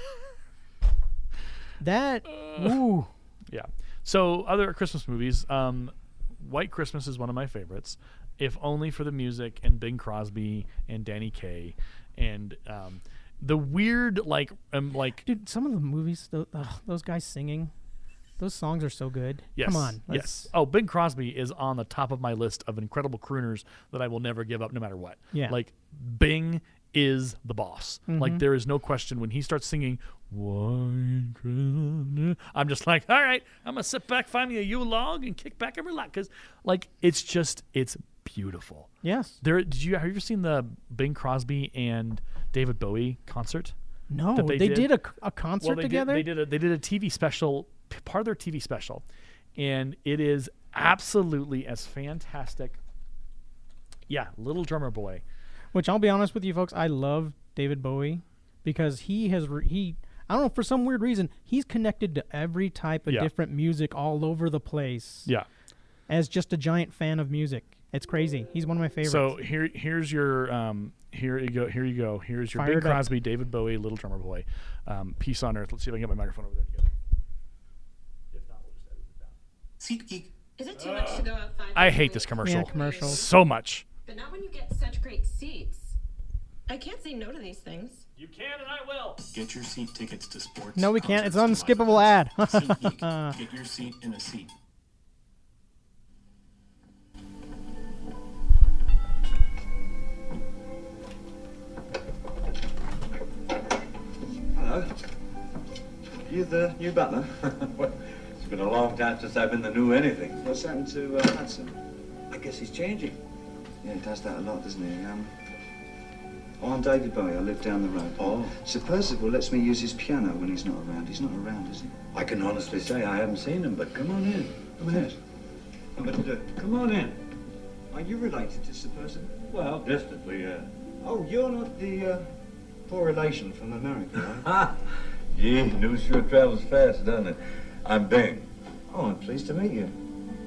That, ooh. Yeah. So other Christmas movies, White Christmas is one of my favorites, if only for the music and Bing Crosby and Danny Kaye, and the weird, like, dude, some of the movies, those guys singing, Those songs are so good. Yes. Come on. Yes. Oh, Bing Crosby is on the top of my list of incredible crooners that I will never give up no matter what. Yeah. Like, Bing is the boss. Mm-hmm. Like, there is no question when he starts singing, I'm just like, all right, I'm going to sit back, find me a Yule log, and kick back and relax. Because, like, it's beautiful. Yes. Have you ever seen the Bing Crosby and David Bowie concert? No, they did a concert together? They did a TV special, part of their TV special, and it is absolutely as fantastic. Yeah, Little Drummer Boy. Which, I'll be honest with you folks, I love David Bowie because he I don't know, for some weird reason, he's connected to every type of different music all over the place. Yeah. As just a giant fan of music. It's crazy. He's one of my favorites. So here's your here you go. Here's your Bing Crosby, David Bowie, Little Drummer Boy. Peace on Earth. Let's see if I can get my microphone over there together. If not, we'll just edit it down. Seat geek. Is it too much to go outside? I hate this commercial. Yeah, commercials. So much. But not when you get such great seats. I can't say no to these things. You can and I will. Get your seat tickets to sports. No, we can't. It's an unskippable ad. Seat geek. Get your seat in a seat. Hello. You the new butler? Well, it's been a long time since I've been the new anything. What's happened to Hudson? I guess he's changing. Yeah, he does that a lot, doesn't he? I'm David Bowie. I live down the road. Oh. Sir Percival lets me use his piano when he's not around. He's not around, is he? I can honestly say I haven't seen him, but come on in. Come ahead. Come on in. Are you related to Sir Percival? Well, distantly, yeah. Oh, you're not the poor relation from America, right? Ha! Gee, news sure travels fast, doesn't it? I'm Bing. Oh, I'm pleased to meet you.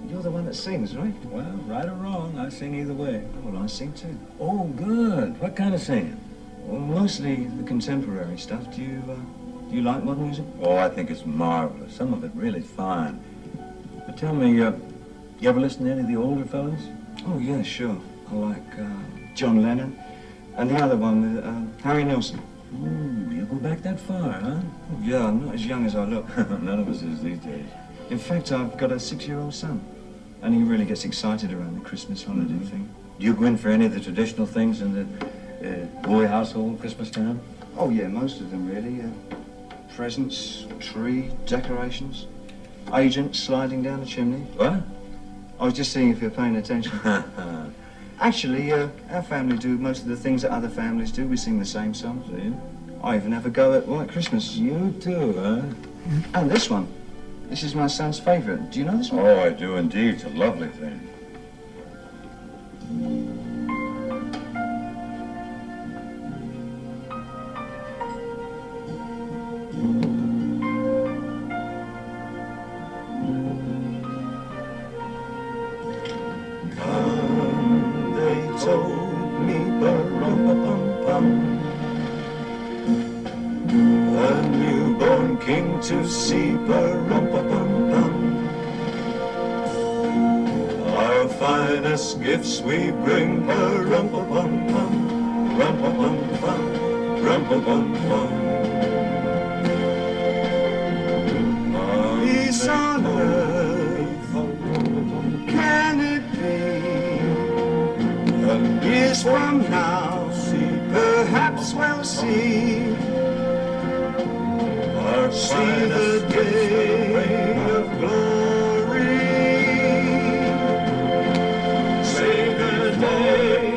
You're the one that sings, right? Well, right or wrong, I sing either way. Oh, well, I sing too. Oh, good. What kind of singing? Well, mostly the contemporary stuff. Do you like modern music? Oh, I think it's marvelous. Some of it really fine. But tell me, you ever listen to any of the older fellas? Oh, yeah, sure. I like John Lennon and the other one with Harry Nilsson. Ooh, you go back that far, huh? Oh, yeah, I'm not as young as I look. None of us is these days. In fact, I've got a 6-year-old son, and he really gets excited around the Christmas holiday thing. Do you go in for any of the traditional things in the Bowie household Christmas time? Oh, yeah, most of them, really. Presents, tree, decorations, agents sliding down the chimney. What? I was just seeing if you're paying attention. Actually, our family do most of the things that other families do. We sing the same songs. Do you? I even have a go at White Christmas. You too, huh? And this one. This is my son's favourite. Do you know this one? Oh, I do indeed. It's a lovely thing. Come, they told me, ba-rum-ba-bum-bum. A newborn king to see, ba-rum-ba-bum-bum. Our finest gifts we bring, ba-rum-ba-bum-bum, rum-ba-bum-bum, rum-ba-bum-bum. Peace on earth, can it be? Years from now, perhaps we'll see. See the day of glory. Say the day.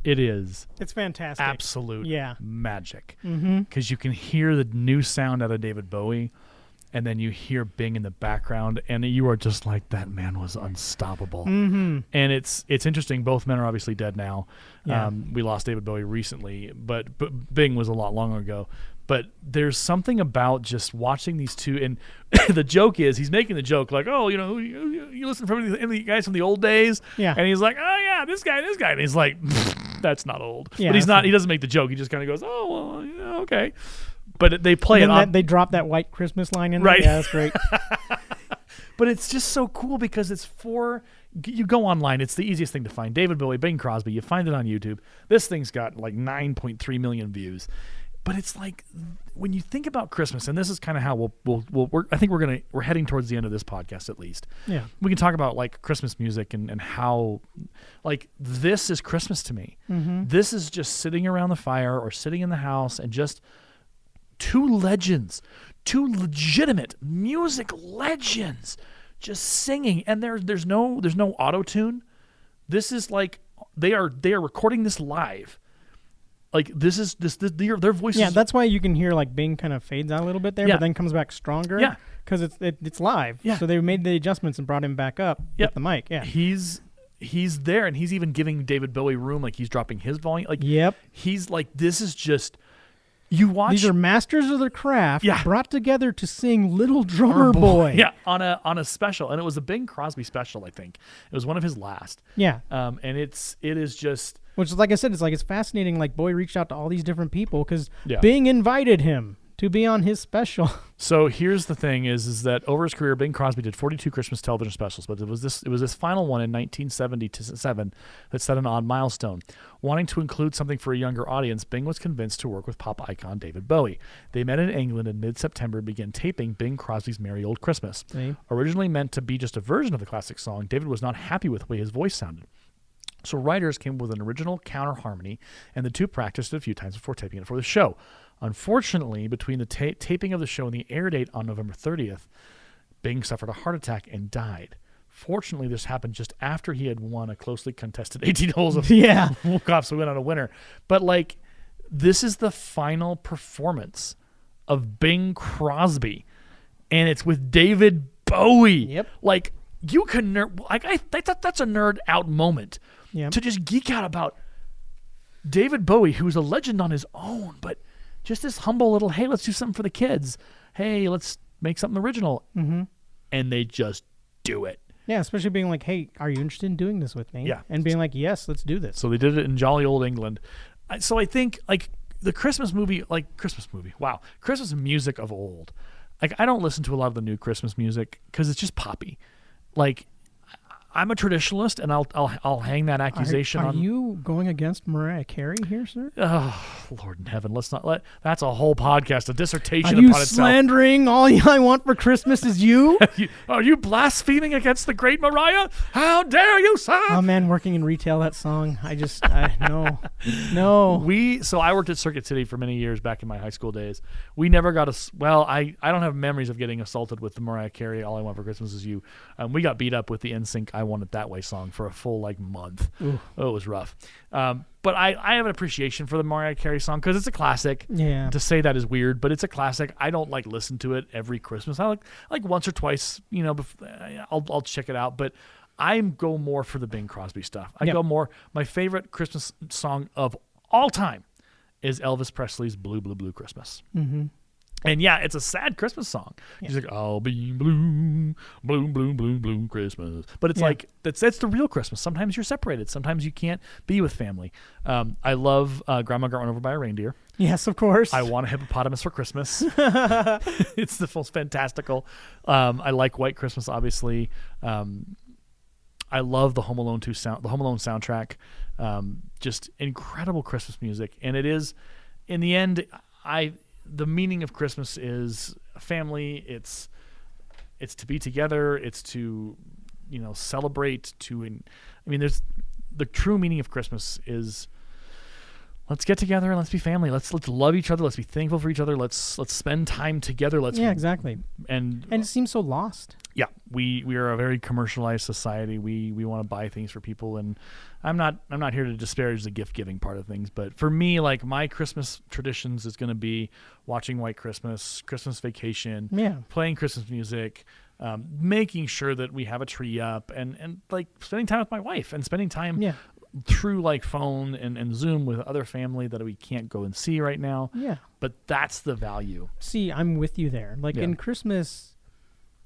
It is. It's fantastic. Absolute magic. Mm-hmm. Because you can hear the new sound out of David Bowie, and then you hear Bing in the background, and you are just like, that man was unstoppable. Mm-hmm. And it's interesting. Both men are obviously dead now. Yeah. We lost David Bowie recently, but Bing was a lot longer ago. But there's something about just watching these two, and the joke is, he's making the joke like, oh, you know, you listen from any of the guys from the old days, and he's like, oh yeah, this guy, and he's like, that's not old. Yeah, but he's not. He doesn't make the joke. He just kind of goes, oh well, yeah, okay. But they play it on. They drop that White Christmas line in right. there. Yeah, that's great. But it's just so cool because it's you go online. It's the easiest thing to find. David Bowie, Bing Crosby. You find it on YouTube. This thing's got like 9.3 million views. But it's like when you think about Christmas, and this is kind of how I think we're heading towards the end of this podcast at least. Yeah, we can talk about like Christmas music and how like this is Christmas to me. Mm-hmm. This is just sitting around the fire or sitting in the house and just two legitimate music legends just singing, and there's no auto tune. This is like they are recording this live. Like this is their voices. Yeah, that's why you can hear like Bing kind of fades out a little bit there, but then comes back stronger. Yeah, because it's live. Yeah, so they made the adjustments and brought him back up with the mic. Yeah, he's there, and he's even giving David Bowie room. Like he's dropping his volume. Like he's like, this is just you watch. These are masters of their craft, brought together to sing "Little Drummer Boy." Yeah, on a special, and it was a Bing Crosby special. I think it was one of his last. Yeah, and it is just. Which is, like I said, it's fascinating. Like Bowie reached out to all these different people because Bing invited him to be on his special. So here's the thing: is that over his career, Bing Crosby did 42 Christmas television specials, but it was this final one in 1977 that set an odd milestone. Wanting to include something for a younger audience, Bing was convinced to work with pop icon David Bowie. They met in England in mid-September and began taping Bing Crosby's "Merry Old Christmas." Originally meant to be just a version of the classic song, David was not happy with the way his voice sounded. So writers came up with an original counter harmony, and the two practiced it a few times before taping it for the show. Unfortunately, between the taping of the show and the air date on November 30th, Bing suffered a heart attack and died. Fortunately, this happened just after he had won a closely contested 18 holes of walk-off, so he went on a winner. But like, this is the final performance of Bing Crosby, and it's with David Bowie. Yep. Like, you can that's a nerd out moment. Yep. To just geek out about David Bowie, who's a legend on his own, but just this humble little, hey, let's do something for the kids. Hey, let's make something original. Mm-hmm. And they just do it. Yeah, especially being like, hey, are you interested in doing this with me? Yeah. And being like, yes, let's do this. So they did it in jolly old England. So I think, like, the Christmas music of old. Like, I don't listen to a lot of the new Christmas music because it's just poppy. Like, I'm a traditionalist, and I'll hang that accusation on. Are you going against Mariah Carey here, sir? Oh, Lord in heaven, let's not let. That's a whole podcast, a dissertation upon itself. Are you slandering all I want for Christmas is you? Are you blaspheming against the great Mariah? How dare you, sir? Oh man, working in retail, that song. No. So I worked at Circuit City for many years back in my high school days. We never got I don't have memories of getting assaulted with the Mariah Carey "All I Want for Christmas Is You." We got beat up with the NSYNC "I Want It That Way" song for a full month. Ooh. Oh, it was rough. But I have an appreciation for the Mariah Carey song because it's a classic. Yeah. To say that is weird, but it's a classic. I don't listen to it every Christmas. I like once or twice. I'll check it out. But I go more for the Bing Crosby stuff. I go more. My favorite Christmas song of all time is Elvis Presley's "Blue, Blue, Blue Christmas." Mm-hmm. And yeah, it's a sad Christmas song. He's like, "I'll be blue, blue, blue, blue, blue Christmas." But it's like that's the real Christmas. Sometimes you're separated. Sometimes you can't be with family. I love "Grandma Got Run Over by a Reindeer." Yes, of course. I Want a Hippopotamus for Christmas. It's the most fantastical. I like White Christmas, obviously. I love the Home Alone soundtrack. Just incredible Christmas music, and it is, in the end, the meaning of Christmas is family. It's to be together. It's to, celebrate. There's the true meaning of Christmas is let's get together and let's be family. Let's love each other. Let's be thankful for each other. Let's spend time together. Exactly. And it seems so lost. Yeah, we are a very commercialized society. We want to buy things for people, and I'm not here to disparage the gift giving part of things, but for me, my Christmas traditions is going to be watching White Christmas, Christmas Vacation, playing Christmas music, making sure that we have a tree up, and spending time with my wife and spending time through phone and Zoom with other family that we can't go and see right now. Yeah, but that's the value. See, I'm with you there. In Christmas,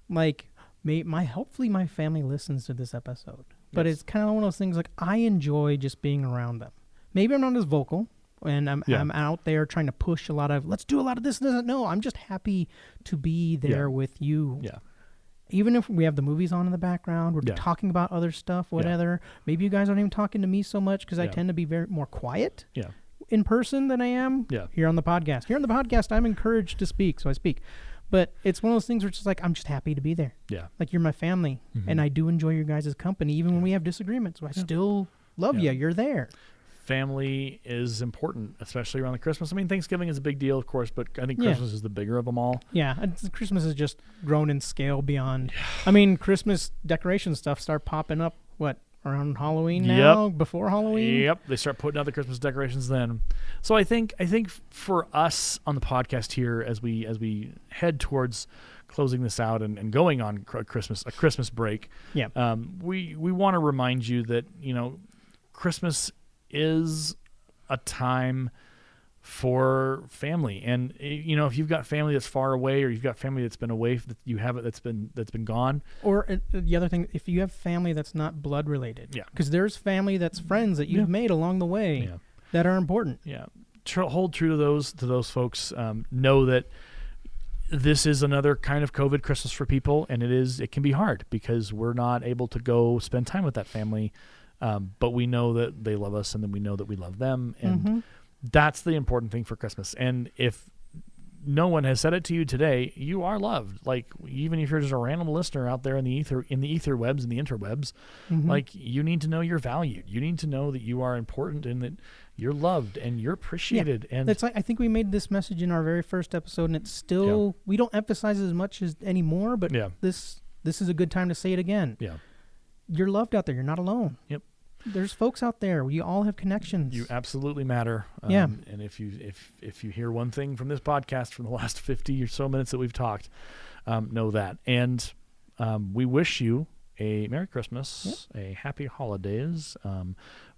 hopefully my family listens to this episode. But it's kind of one of those things I enjoy just being around them. Maybe I'm not as vocal, and I'm out there trying to push a lot of, let's do a lot of this and this. No, I'm just happy to be there with you. Yeah. Even if we have the movies on in the background, we're talking about other stuff, whatever. Maybe you guys aren't even talking to me so much because I tend to be more quiet. Yeah. in person than I am here on the podcast. Here on the podcast, I'm encouraged to speak, so I speak. But it's one of those things where it's just like, I'm just happy to be there. Yeah. Like, you're my family, and I do enjoy your guys' company, even when we have disagreements. So I still love you. You're there. Family is important, especially around the Christmas. I mean, Thanksgiving is a big deal, of course, but I think Christmas is the bigger of them all. Yeah, Christmas has just grown in scale beyond. I mean, Christmas decoration stuff start popping up, around Halloween now? Before Halloween? Yep, they start putting out the Christmas decorations then. So I think for us on the podcast here, as we head towards closing this out and going on a Christmas break, we want to remind you that, Christmas is a time for family, and if you've got family that's far away, or you've got family that's been away, that's been gone, or the other thing, if you have family that's not blood related, because there's family that's friends that you've made along the way that are important. Hold true to those folks. Know that this is another kind of COVID Christmas for people, and it can be hard because we're not able to go spend time with that family, but we know that they love us, and then we know that we love them, and that's the important thing for Christmas. And if no one has said it to you today, you are loved. Like, even if you're just a random listener out there in the etherwebs and the interwebs, like, you need to know you're valued. You need to know that you are important and that you're loved and you're appreciated. And that's like, I think we made this message in our very first episode, and it's still we don't emphasize it as much as anymore. But this is a good time to say it again. Yeah, you're loved out there. You're not alone. Yep. There's folks out there. We all have connections. You absolutely matter. And if you hear one thing from this podcast from the last 50 or so minutes that we've talked, know that. And we wish you a Merry Christmas, a Happy Holidays.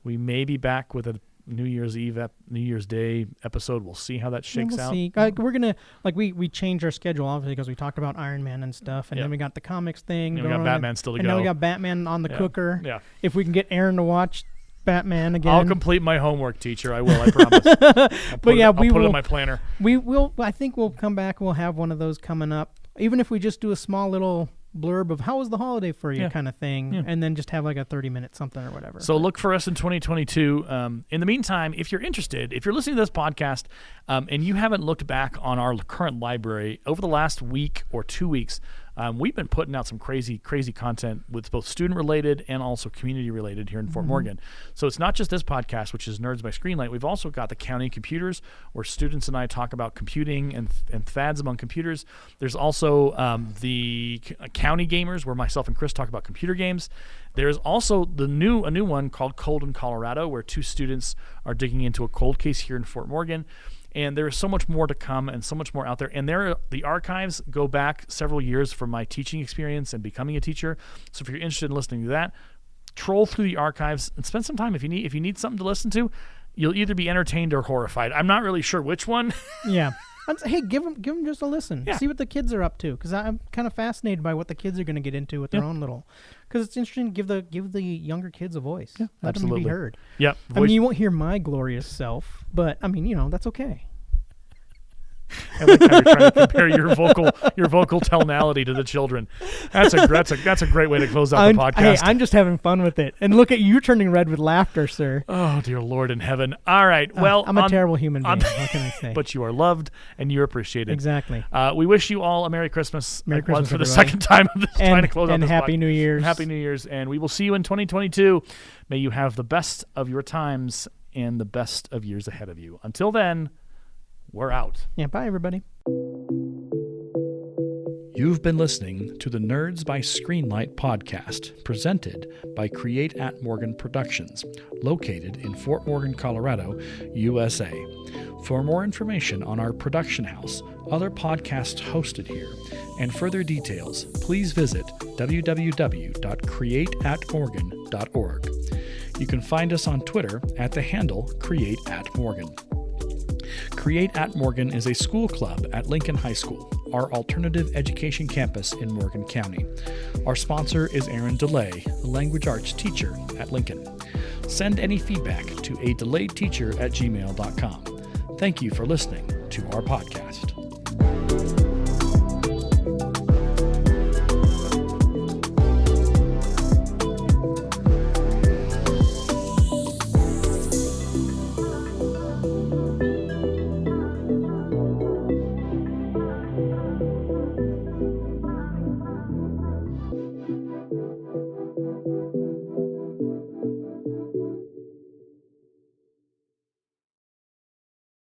We may be back with a New Year's Eve, New Year's Day episode. We'll see how that shakes out. See. We're gonna we changed our schedule obviously because we talked about Iron Man and stuff, and then we got the comics thing. And we got Batman still to go. And now we got Batman on the cooker. Yeah. If we can get Aaron to watch Batman again, I'll complete my homework, teacher. I will. I promise. I'll put it in my planner. We will. I think we'll come back. We'll have one of those coming up. Even if we just do a small little blurb of how was the holiday for you kind of thing, and then just have like a 30-minute something or whatever. So look for us in 2022. In the meantime, if you're interested, if you're listening to this podcast and you haven't looked back on our current library over the last week or 2 weeks, we've been putting out some crazy content with both student-related and also community-related here in Fort Morgan. So it's not just this podcast, which is Nerds by Screenlight. We've also got the County Computers, where students and I talk about computing and fads among computers. There's also the County Gamers, where myself and Chris talk about computer games. There's also a new one called Cold in Colorado, where 2 students are digging into a cold case here in Fort Morgan. And there is so much more to come and so much more out there. And the archives go back several years from my teaching experience and becoming a teacher. So if you're interested in listening to that, troll through the archives and spend some time. If you need something to listen to, you'll either be entertained or horrified. I'm not really sure which one. Yeah. Hey, give them just a listen. Yeah. See what the kids are up to, because I'm kind of fascinated by what the kids are going to get into with their own little. Because it's interesting to give the younger kids a voice. Yeah, let them be heard. Yep. I mean, you won't hear my glorious self, but I mean, that's okay. I like how you're trying to compare your vocal tonality to the children. That's a great way to close out the podcast. Hey, I'm just having fun with it. And look at you turning red with laughter, sir. Oh, dear Lord in heaven. All right. Well, I'm a terrible human being. What can I say? But you are loved and you're appreciated. Exactly. We wish you all a Merry Christmas. Merry Christmas for the second time of this, trying to close out this podcast. And Happy New Year's. Happy New Year's. And we will see you in 2022. May you have the best of your times and the best of years ahead of you. Until then, we're out. Yeah, bye, everybody. You've been listening to the Nerds by Screenlight podcast, presented by Create at Morgan Productions, located in Fort Morgan, Colorado, USA. For more information on our production house, other podcasts hosted here, and further details, please visit www.createatmorgan.org. You can find us on Twitter at the handle CreateAtMorgan. Create at Morgan is a school club at Lincoln High School, our alternative education campus in Morgan County. Our sponsor is Aaron DeLay, a language arts teacher at Lincoln. Send any feedback to adelayedteacher@gmail.com. Thank you for listening to our podcast.